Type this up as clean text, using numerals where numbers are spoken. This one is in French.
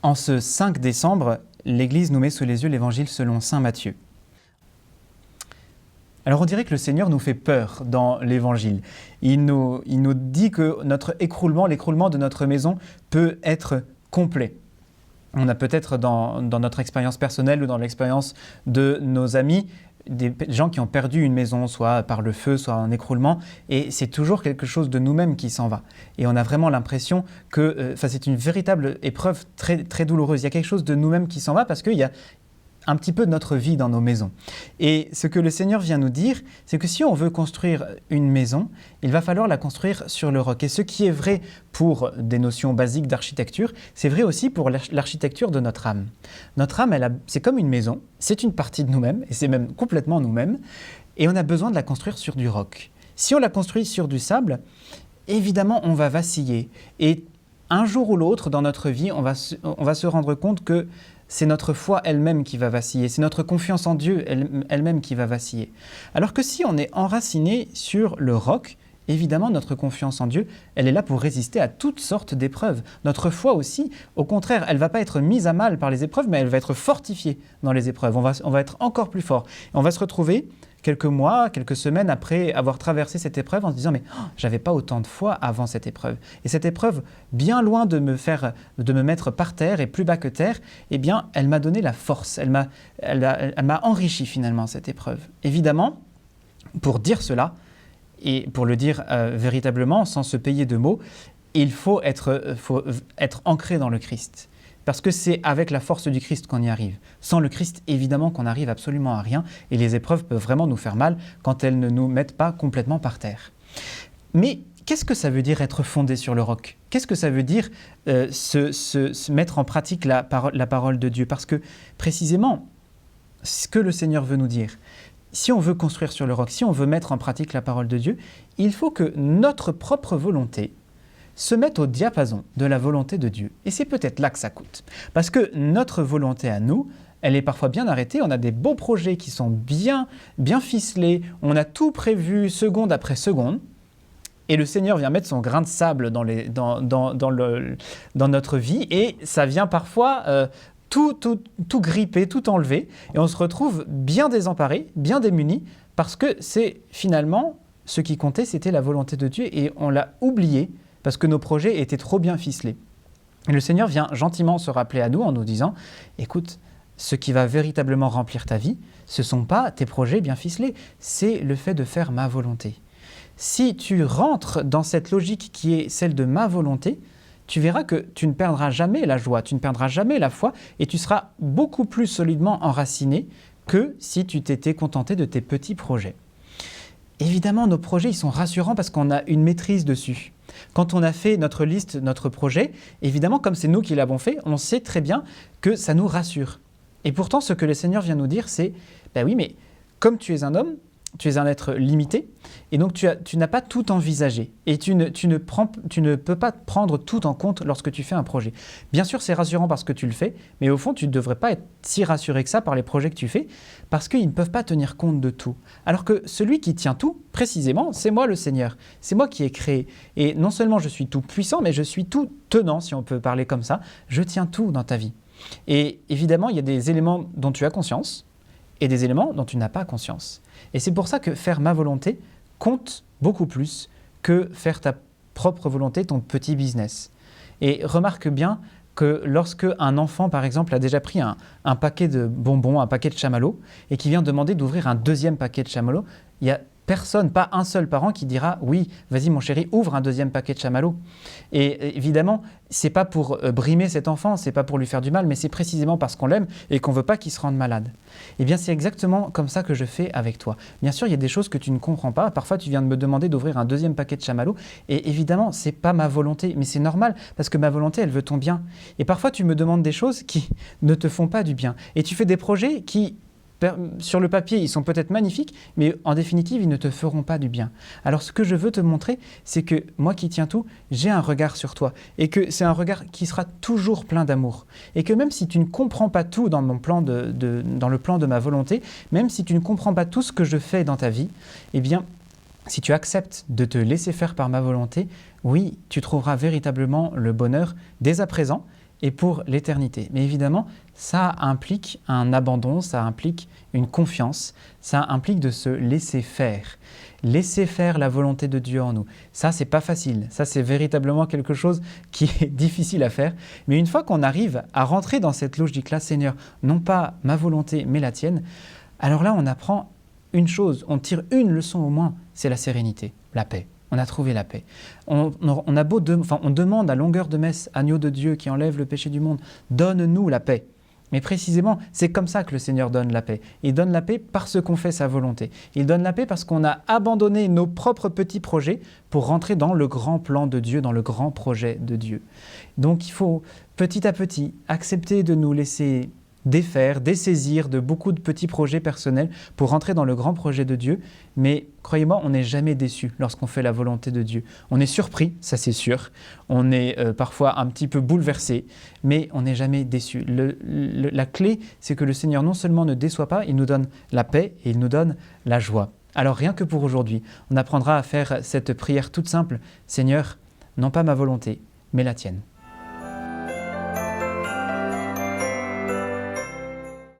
En ce 5 décembre, l'Église nous met sous les yeux l'Évangile selon saint Matthieu. Alors on dirait que le Seigneur nous fait peur dans l'Évangile. Il nous dit que notre l'écroulement de notre maison peut être complet. On a peut-être dans notre expérience personnelle ou dans l'expérience de nos amis, des gens qui ont perdu une maison, soit par le feu, soit en écroulement, et c'est toujours quelque chose de nous-mêmes qui s'en va. Et on a vraiment l'impression que c'est une véritable épreuve très, très douloureuse. Il y a quelque chose de nous-mêmes qui s'en va parce qu'il y a un petit peu de notre vie dans nos maisons. Et ce que le Seigneur vient nous dire, c'est que si on veut construire une maison, il va falloir la construire sur le roc. Et ce qui est vrai pour des notions basiques d'architecture, c'est vrai aussi pour l'architecture de notre âme. Notre âme, c'est comme une maison, c'est une partie de nous-mêmes, et c'est même complètement nous-mêmes, et on a besoin de la construire sur du roc. Si on la construit sur du sable, évidemment, on va vaciller. Et un jour ou l'autre, dans notre vie, on va se rendre compte que c'est notre foi elle-même qui va vaciller, c'est notre confiance en Dieu elle-même qui va vaciller. Alors que si on est enraciné sur le roc, évidemment notre confiance en Dieu, elle est là pour résister à toutes sortes d'épreuves. Notre foi aussi, au contraire, elle ne va pas être mise à mal par les épreuves, mais elle va être fortifiée dans les épreuves. On va être encore plus fort. Et on va se retrouver quelques mois, quelques semaines après avoir traversé cette épreuve en se disant « mais j'avais pas autant de foi avant cette épreuve ». Et cette épreuve, bien loin de me mettre par terre et plus bas que terre, eh bien, elle m'a donné la force, elle m'a enrichi finalement cette épreuve. Évidemment, pour dire cela, et pour le dire véritablement, sans se payer de mots, il faut être ancré dans le Christ. Parce que c'est avec la force du Christ qu'on y arrive. Sans le Christ, évidemment qu'on n'arrive absolument à rien, et les épreuves peuvent vraiment nous faire mal quand elles ne nous mettent pas complètement par terre. Mais qu'est-ce que ça veut dire être fondé sur le roc ? Qu'est-ce que ça veut dire se mettre en pratique la parole de Dieu ? Parce que précisément, ce que le Seigneur veut nous dire, si on veut construire sur le roc, si on veut mettre en pratique la parole de Dieu, il faut que notre propre volonté se mettre au diapason de la volonté de Dieu. Et c'est peut-être là que ça coûte. Parce que notre volonté à nous, elle est parfois bien arrêtée. On a des beaux projets qui sont bien ficelés. On a tout prévu seconde après seconde. Et le Seigneur vient mettre son grain de sable dans notre vie. Et ça vient parfois tout gripper, tout enlever. Et on se retrouve bien désemparé, bien démuni. Parce que c'est finalement, ce qui comptait, c'était la volonté de Dieu. Et on l'a oublié. Parce que nos projets étaient trop bien ficelés. Et le Seigneur vient gentiment se rappeler à nous en nous disant « Écoute, ce qui va véritablement remplir ta vie, ce ne sont pas tes projets bien ficelés, c'est le fait de faire ma volonté. Si tu rentres dans cette logique qui est celle de ma volonté, tu verras que tu ne perdras jamais la joie, tu ne perdras jamais la foi et tu seras beaucoup plus solidement enraciné que si tu t'étais contenté de tes petits projets. » Évidemment, nos projets, ils sont rassurants parce qu'on a une maîtrise dessus. Quand on a fait notre liste, notre projet, évidemment, comme c'est nous qui l'avons fait, on sait très bien que ça nous rassure. Et pourtant, ce que le Seigneur vient nous dire, c'est « Ben oui, mais comme tu es un homme, tu es un être limité, et donc tu n'as pas tout envisagé. Et tu ne peux pas prendre tout en compte lorsque tu fais un projet. Bien sûr, c'est rassurant parce que tu le fais, mais au fond, tu ne devrais pas être si rassuré que ça par les projets que tu fais, parce qu'ils ne peuvent pas tenir compte de tout. Alors que celui qui tient tout, précisément, c'est moi le Seigneur. C'est moi qui ai créé. Et non seulement je suis tout puissant, mais je suis tout tenant, si on peut parler comme ça. Je tiens tout dans ta vie. Et évidemment, il y a des éléments dont tu as conscience, et des éléments dont tu n'as pas conscience. Et c'est pour ça que faire ma volonté compte beaucoup plus que faire ta propre volonté, ton petit business. Et remarque bien que lorsque un enfant, par exemple, a déjà pris un paquet de bonbons, un paquet de chamallows, et qui vient demander d'ouvrir un deuxième paquet de chamallows, il y a personne, pas un seul parent qui dira « Oui, vas-y mon chéri, ouvre un deuxième paquet de chamallows ». Et évidemment, c'est pas pour brimer cet enfant, c'est pas pour lui faire du mal, mais c'est précisément parce qu'on l'aime et qu'on veut pas qu'il se rende malade. Eh bien, c'est exactement comme ça que je fais avec toi. Bien sûr, il y a des choses que tu ne comprends pas. Parfois, tu viens de me demander d'ouvrir un deuxième paquet de chamallows. Et évidemment, c'est pas ma volonté, mais c'est normal parce que ma volonté, elle veut ton bien. Et parfois, tu me demandes des choses qui ne te font pas du bien. Et tu fais des projets qui, sur le papier, ils sont peut-être magnifiques, mais en définitive, ils ne te feront pas du bien. Alors, ce que je veux te montrer, c'est que moi qui tiens tout, j'ai un regard sur toi et que c'est un regard qui sera toujours plein d'amour. Et que même si tu ne comprends pas tout dans mon plan dans le plan de ma volonté, même si tu ne comprends pas tout ce que je fais dans ta vie, eh bien, si tu acceptes de te laisser faire par ma volonté, oui, tu trouveras véritablement le bonheur dès à présent et pour l'éternité. Mais évidemment, ça implique un abandon, ça implique une confiance, ça implique de se laisser faire. Laisser faire la volonté de Dieu en nous. Ça, c'est pas facile. Ça, c'est véritablement quelque chose qui est difficile à faire. Mais une fois qu'on arrive à rentrer dans cette logique-là, Seigneur, non pas ma volonté, mais la tienne, alors là, on apprend une chose, on tire une leçon au moins, c'est la sérénité, la paix. On a trouvé la paix. On demande à longueur de messe, agneau de Dieu qui enlève le péché du monde, donne-nous la paix. Mais précisément, c'est comme ça que le Seigneur donne la paix. Il donne la paix parce qu'on fait sa volonté. Il donne la paix parce qu'on a abandonné nos propres petits projets pour rentrer dans le grand plan de Dieu, dans le grand projet de Dieu. Donc il faut petit à petit accepter de nous laisser défaire, dessaisir de beaucoup de petits projets personnels pour rentrer dans le grand projet de Dieu. Mais croyez-moi, on n'est jamais déçu lorsqu'on fait la volonté de Dieu. On est surpris, ça c'est sûr. On est parfois un petit peu bouleversé, mais on n'est jamais déçu. La clé, c'est que le Seigneur non seulement ne déçoit pas, il nous donne la paix et il nous donne la joie. Alors rien que pour aujourd'hui, on apprendra à faire cette prière toute simple. Seigneur, non pas ma volonté, mais la tienne.